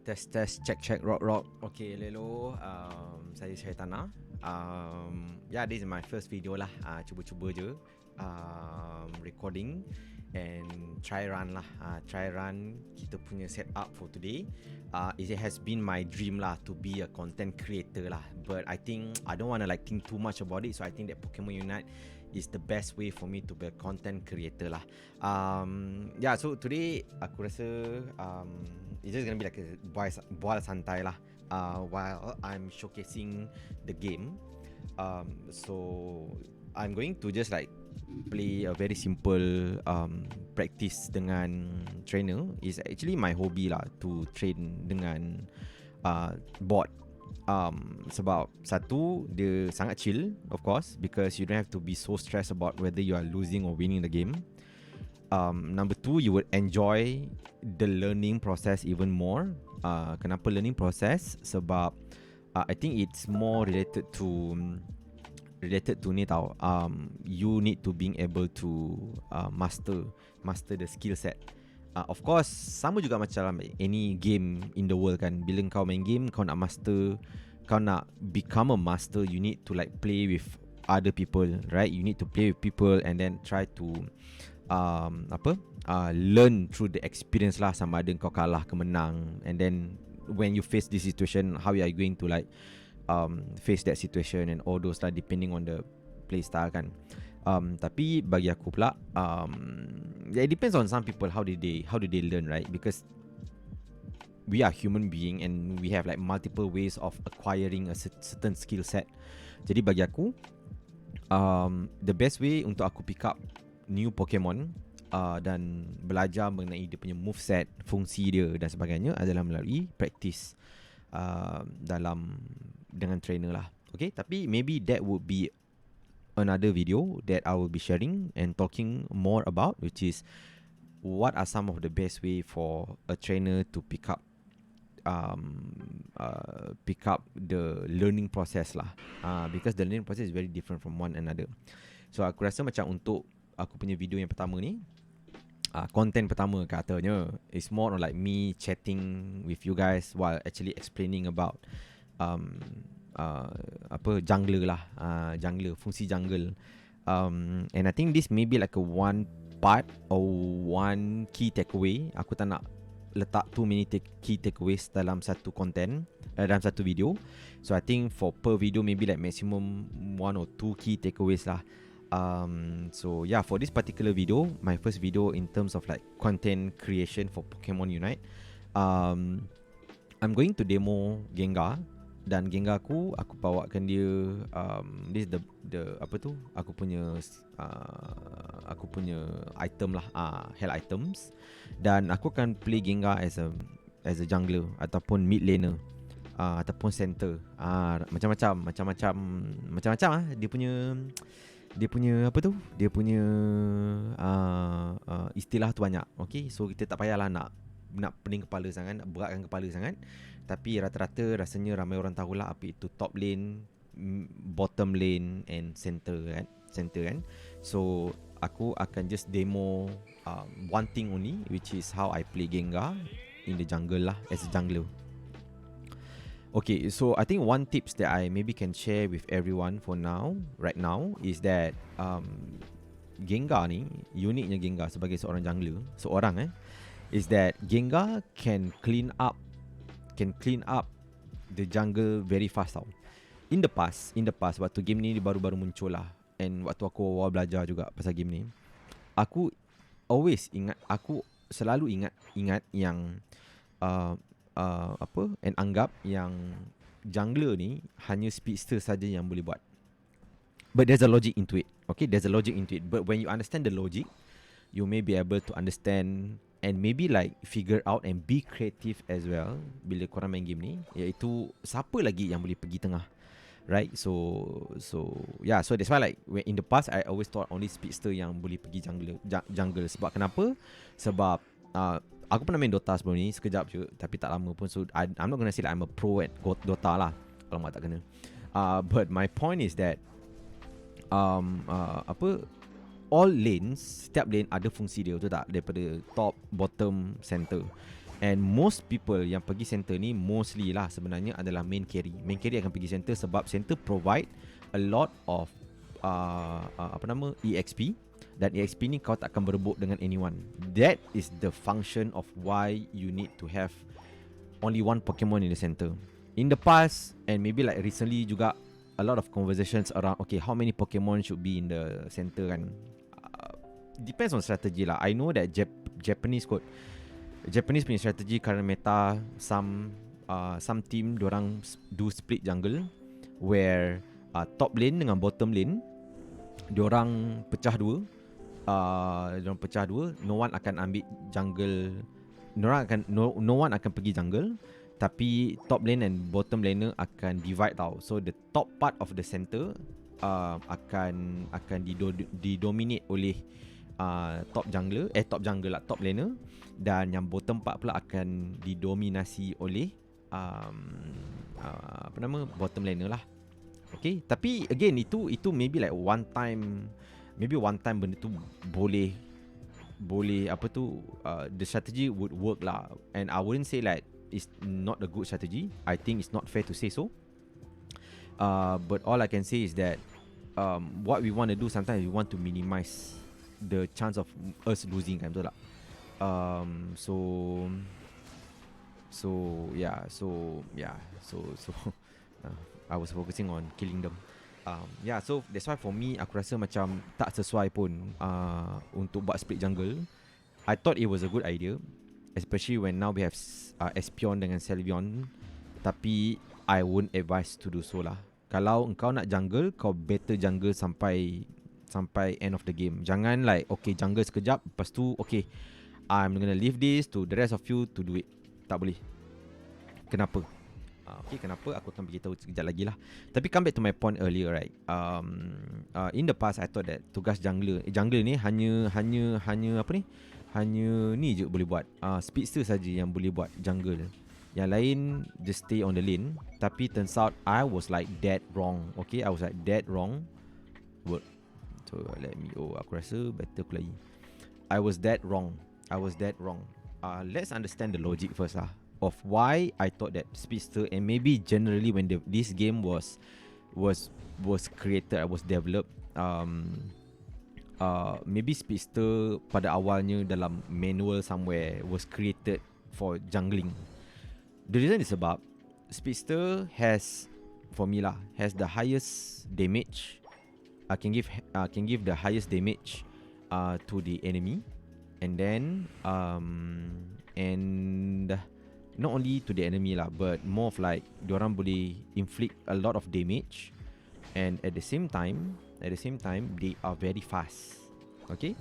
Test check rock. Okay, lelo. Saya Shaitana. Yeah, this is my first video lah. Cuba-cuba je. Recording and try run lah. Try run kita punya setup for today. It has been my dream lah to be a content creator lah. But I think I don't want to like think too much about it. So I think that Pokemon Unite is the best way for me to be a content creator lah. Yeah, so today aku rasa it's just gonna be like a boil santai lah. While I'm showcasing the game. So I'm going to just like play a very simple practice dengan trainer. Is actually my hobby lah to train dengan bot. Sebab satu, dia sangat chill, of course, because you don't have to be so stressed about whether you are losing or winning the game. Number two, you would enjoy the learning process even more. Kenapa learning process? Sebab I think it's more related to ni tau. You need to being able to master the skill set. Of course, sama juga macam any game in the world kan. Bila kau main game, kau nak master, kau nak become a master, you need to like play with other people, right? You need to play with people and then try to learn through the experience lah, sama ada kau kalah ke menang. And then when you face this situation, how you are going to like face that situation and all those lah, depending on the play style kan. Tapi bagi aku pula, it depends on some people how do they learn, right? Because we are human being and we have like multiple ways of acquiring a certain skill set. Jadi bagi aku, the best way untuk aku pick up new Pokemon dan belajar mengenai dia punya moveset, fungsi dia dan sebagainya adalah melalui practice dengan trainer lah. Okay, tapi maybe that would be another video that I will be sharing and talking more about, which is what are some of the best way for a trainer to pick up the learning process lah. Because the learning process is very different from one another. So aku rasa macam untuk aku punya video yang pertama ni, content pertama katanya, is more on like me chatting with you guys while actually explaining about jungler lah, jungler, fungsi jungle. And I think this may be like a one part or one key takeaway. Aku tak nak letak too many key takeaways dalam satu content, dalam satu video. So I think for per video maybe like maximum 1 or 2 key takeaways lah. So yeah, for this particular video, my first video in terms of like content creation for Pokemon Unite, I'm going to demo Gengar. Dan Gengar aku bawakan dia, this is the apa tu, aku punya item lah, hell items. Dan aku akan play Gengar as a jungler ataupun mid laner, ataupun center. Macam-macam dia punya apa tu, dia punya istilah tu banyak. Okay, so kita tak payahlah nak pening kepala sangat, nak beratkan kepala sangat. Tapi rata-rata rasanya ramai orang tahulah apa itu top lane, bottom lane and center kan. So aku akan just demo one thing only, which is how I play Gengar in the jungle lah, as a jungler. Okay, so I think one tips that I maybe can share with everyone for now, right now, is that Gengar ni, uniknya Gengar sebagai seorang jungler, is that Gengar can clean up the jungle very fast tau. In the past waktu game ni baru-baru muncul lah, and waktu aku awal belajar juga pasal game ni, aku selalu ingat yang and anggap yang jungler ni hanya speedster saja yang boleh buat. But there's a logic into it. Okay, there's a logic into it. But when you understand the logic, you may be able to understand and maybe like figure out and be creative as well bila korang main game ni, iaitu siapa lagi yang boleh pergi tengah, right? So yeah, so that's why like when in the past I always thought only speedster yang boleh pergi jungle. Sebab kenapa? Sebab aku pernah main Dota sebelum ni sekejap je, tapi tak lama pun. So I'm not gonna say like I'm a pro at Dota lah, kalau mak tak kena. But my point is that all lanes, setiap lane ada fungsi dia, betul tak? Daripada top, bottom, center. And most people yang pergi center ni mostly lah sebenarnya adalah main carry. Main carry akan pergi center sebab center provide a lot of EXP, dan EXP ni kau tak akan berebut dengan anyone. That is the function of why you need to have only one Pokemon in the center. In the past and maybe like recently juga, a lot of conversations around okay, how many Pokemon should be in the center kan. Depends on strategy lah. I know that Japanese punya strategi current meta, some team diorang do split jungle where top lane dengan bottom lane diorang pecah dua. No one akan ambil jungle. No one akan pergi jungle, tapi top lane and bottom laner akan divide tau. So the top part of the center akan didominate oleh top laner, dan yang bottom part pula akan didominasi oleh bottom laner lah. Okay, tapi again itu maybe like one time benda tu boleh the strategy would work lah. And I wouldn't say like it's not a good strategy. I think it's not fair to say so. But all I can say is that what we want to do, sometimes we want to minimize the chance of us losing kan, betul tak? I was focusing on killing them. So that's why for me, aku rasa macam tak sesuai pun untuk buat split jungle. I thought it was a good idea, especially when now we have Espion dengan Selvion. Tapi I won't advise to do so lah. Kalau engkau nak jungle, kau better jungle sampai end of the game. Jangan like okay jungle sekejap, lepas tu okay I'm gonna leave this to the rest of you to do it. Tak boleh. Kenapa? Kenapa? Aku akan beritahu sekejap lagi lah. Tapi come back to my point earlier, right? In the past, I thought that tugas jungler ni hanya apa ni? Hanya ni je boleh buat. Speedster saja yang boleh buat jungle. Yang lain just stay on the lane. Tapi turns out I was like dead wrong. Okay, I was like dead wrong. So let me. Aku rasa better aku lagi. I was dead wrong. Let's understand the logic first lah, of why I thought that Speedster, and maybe generally when this game was created, was developed, maybe Speedster pada awalnya dalam manual somewhere was created for jungling. The reason is sebab Speedster has, for me lah, has the highest damage. Can give the highest damage to the enemy, and then and not only to the enemy lah, but more of like diorang boleh inflict a lot of damage, and at the same time they are very fast. Okay,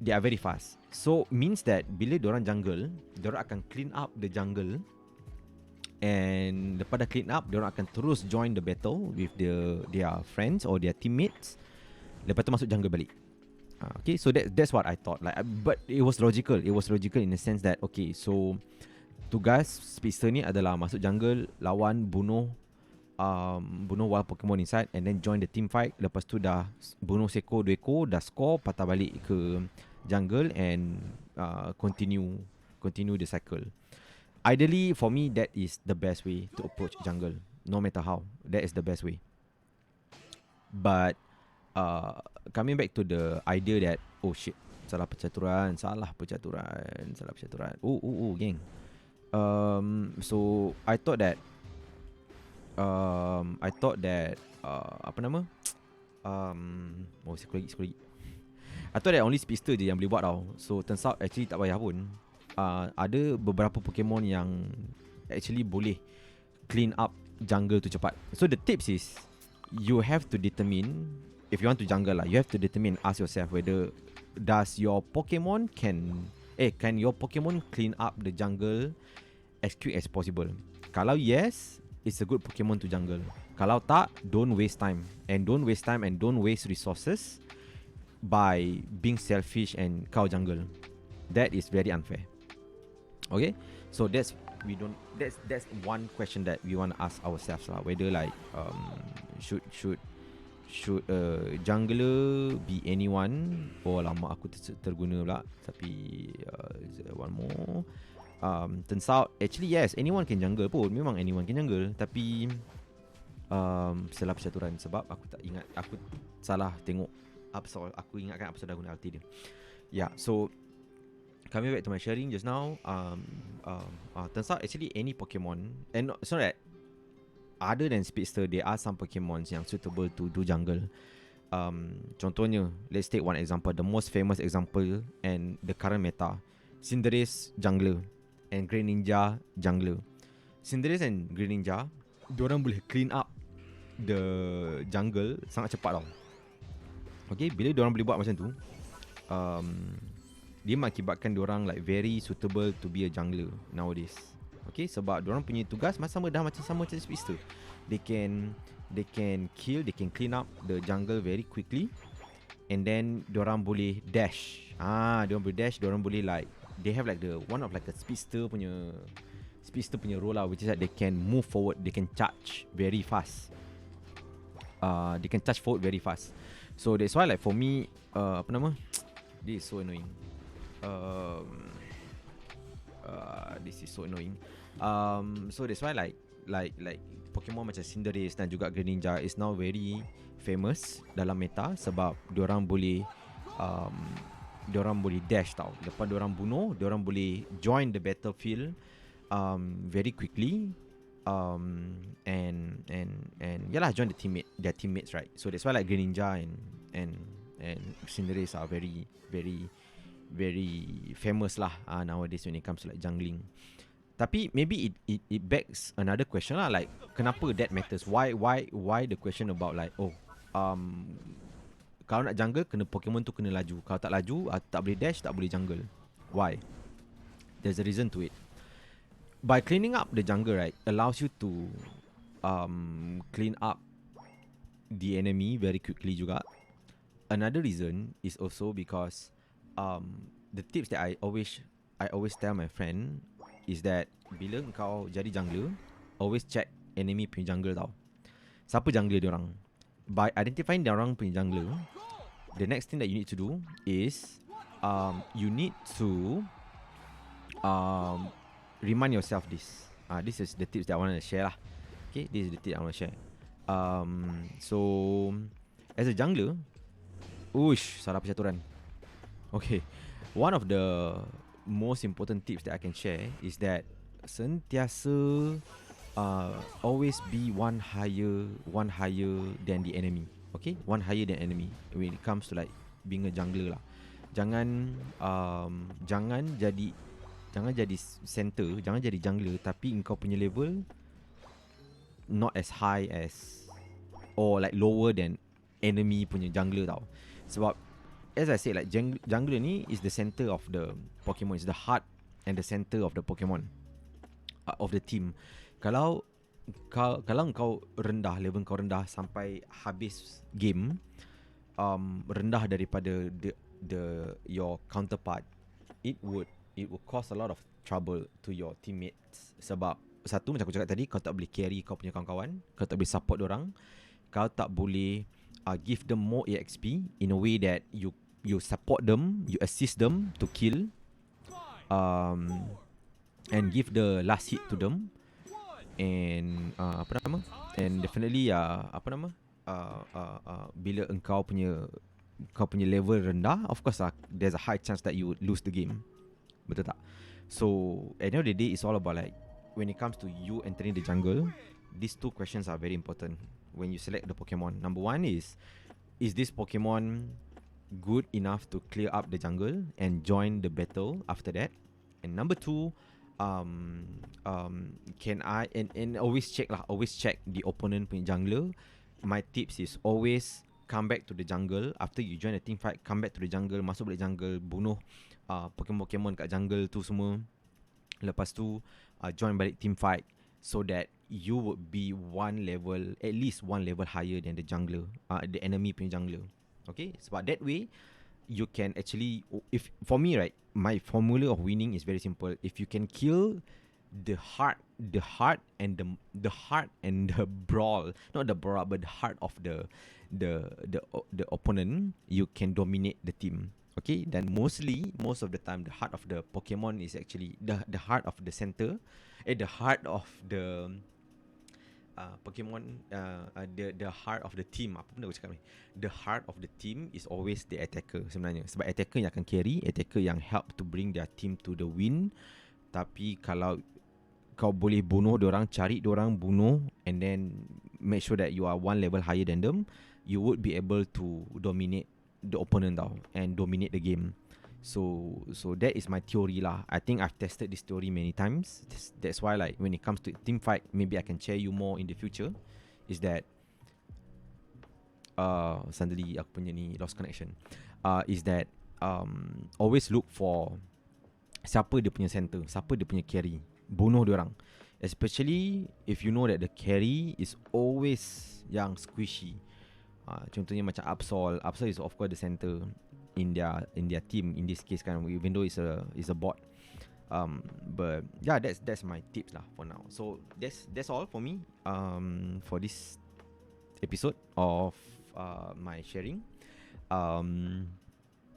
they are very fast. So means that bila diorang jungle, diorang akan clean up the jungle, and daripada clean up, diorang akan terus join the battle with their friends or their teammates. Lepas tu masuk jungle balik. Okay, so that's what I thought. Like, but it was logical. It was logical in the sense that okay, so tugas Speedster ni adalah masuk jungle, lawan, bunuh wild Pokemon inside, and then join the team fight. Lepas tu dah bunuh sekor, 2 ekor, dah score, patah balik ke jungle and continue the cycle. Ideally, for me, that is the best way to approach jungle. No matter how, that is the best way. But coming back to the idea that salah percaturan, gang. So I thought that apa nama? Sikit lagi. I thought that only Speedster je yang boleh buat tau. So turns out actually tak payah pun. Ada beberapa Pokemon yang actually boleh clean up jungle tu cepat. So the tips is, you have to determine, if you want to jungle lah, you have to determine, ask yourself whether does your Pokemon can your Pokemon clean up the jungle as quick as possible. Kalau yes, it's a good Pokemon to jungle. Kalau tak, don't waste time and don't waste resources by being selfish and kau jungle. That is very unfair. Okay, so that's one question that we want to ask ourselves lah, whether like should should a jungler be anyone? Oh lama aku terguna pula. Tapi one more. Turns out actually yes, anyone can jungle pun. Memang anyone can jungle. Tapi salah percaturan sebab aku tak ingat, aku salah tengok aku ingatkan apa sudah guna ulti dia. Yeah, so coming back to my sharing just now, turns out actually any Pokemon, and it's not that other than Speedster, there are some Pokemons yang suitable to do jungle. Contohnya, let's take one example, the most famous example and the current meta, Cinderace jungler and Greninja jungler. Cinderace and Greninja, diorang boleh clean up the jungle sangat cepat tau. Okay, bila diorang boleh buat macam tu, dia mengakibatkan diorang like very suitable to be a jungler nowadays. Okay, sebab diorang punya tugas sama macam Speedster. They can kill, they can clean up the jungle very quickly, and then diorang boleh dash. Diorang boleh dash, diorang boleh like, they have like the one of like a Speedster punya role lah, which is that they can move forward, they can charge very fast. They can charge forward very fast. So that's why like for me, this is so annoying. This is so annoying. So that's why like Pokemon macam Cinderace dan juga Greninja is now very famous dalam meta sebab diorang boleh dash tau. Lepas diorang bunuh, diorang boleh join the battlefield very quickly, and yalah, join their teammates, right? So that's why like Greninja and Cinderace are very very very famous lah nowadays when it comes to like jungling. Tapi maybe it begs another question lah, like kenapa that matters? Why the question about like kalau nak jungle Pokemon tu kena laju. Kalau tak laju, tak boleh dash, tak boleh jungle. Why? There's a reason to it. By cleaning up the jungle, right, allows you to clean up the enemy very quickly juga. Another reason is also because the tips that I always tell my friend is that bila kau jadi jungler, always check enemy punya jungler tau. Siapa jungler diorang? By identifying diorang punya jungler, the next thing that you need to do is you need to remind yourself this. This is the tips that I want to share lah. Okay, this is the tip I want to share. So as a jungler, salah percaturan. Okay, one of the most important tips that I can share is that sentiasa always be one higher than the enemy. Okay, one higher than enemy when it comes to like being a jungler lah. Jangan jadi center, jangan jadi jungler tapi engkau punya level not as high as or like lower than enemy punya jungler tau. Sebab as I said, like jungler ni is the center of the Pokemon, is the heart and the center of the Pokemon, of the team. Kalau kau rendah, level kau rendah sampai habis game, rendah daripada your counterpart, it would cause a lot of trouble to your teammates. Sebab satu, macam aku cakap tadi, kau tak boleh carry kau punya kawan-kawan, kau tak boleh support dorang, kau tak boleh give them more EXP in a way that you support them, you assist them to kill, and give the last hit to them, and and definitely bila engkau punya level rendah, of course there's a high chance that you would lose the game. Betul tak? So at the end of the day, it's all about like when it comes to you entering the jungle, these two questions are very important when you select the Pokemon. Number one is this Pokemon good enough to clear up the jungle and join the battle after that? And number two, can I and always check the opponent punya jungler. My tips is always come back to the jungle after you join the team fight. Come back to the jungle, masuk balik jungle, bunuh Pokemon kat jungle tu semua. Lepas tu join balik team fight, so that you would be at least one level higher than the jungler, the enemy punya jungler. Okay, sebab that way you can actually, if for me, right, my formula of winning is very simple. If you can kill the heart and the brawl, not the brawl, but the heart of the opponent, you can dominate the team. Okay, then most of the time, the heart of the Pokemon is actually the heart of the center, the heart of the Pokemon, the heart of the team. Apa benda aku cakap ni? The heart of the team is always the attacker sebenarnya. Sebab attacker yang akan carry, attacker yang help to bring their team to the win. Tapi kalau kau boleh bunuh diorang, cari diorang, bunuh, and then make sure that you are one level higher than them, you would be able to dominate the opponent tau, and dominate the game. So that is my theory lah. I think I've tested this theory many times. That's why, like, when it comes to team fight, maybe I can share you more in the future. Is that suddenly aku punya ni lost connection. Is that always look for siapa dia punya center, siapa dia punya carry, bunuh diorang. Especially if you know that the carry is always yang squishy. Contohnya macam Absol is of course the center in their team in this case kan, even though it's a bot. But yeah, that's my tips lah for now. So that's all for me for this episode of my sharing.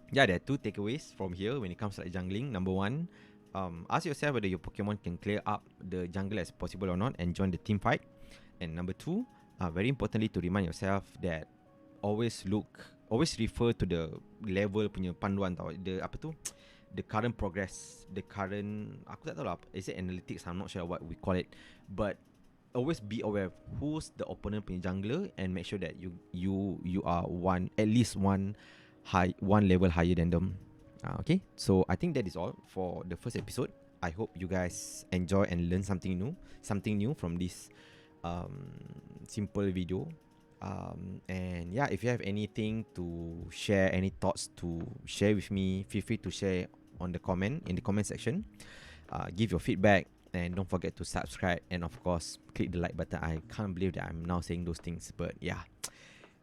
Yeah, there are 2 takeaways from here when it comes to like jungling. Number 1, ask yourself whether your Pokemon can clear up the jungle as possible or not and join the team fight. And number 2, very importantly, to remind yourself that always refer to the level punya panduan tau. The current progress, the current, aku tak tahu lah, is it analytics? I'm not sure what we call it, but always be aware of who's the opponent punya jungler and make sure that you are at least one level higher than them. Okay, so I think that is all for the first episode. I hope you guys enjoy and learn something new from this simple video. And yeah, if you have anything to share, any thoughts to share with me, feel free to share in the comment section. Give your feedback, and don't forget to subscribe, and of course click the like button. I can't believe that I'm now saying those things, but yeah,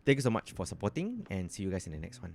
thank you so much for supporting, and see you guys in the next one.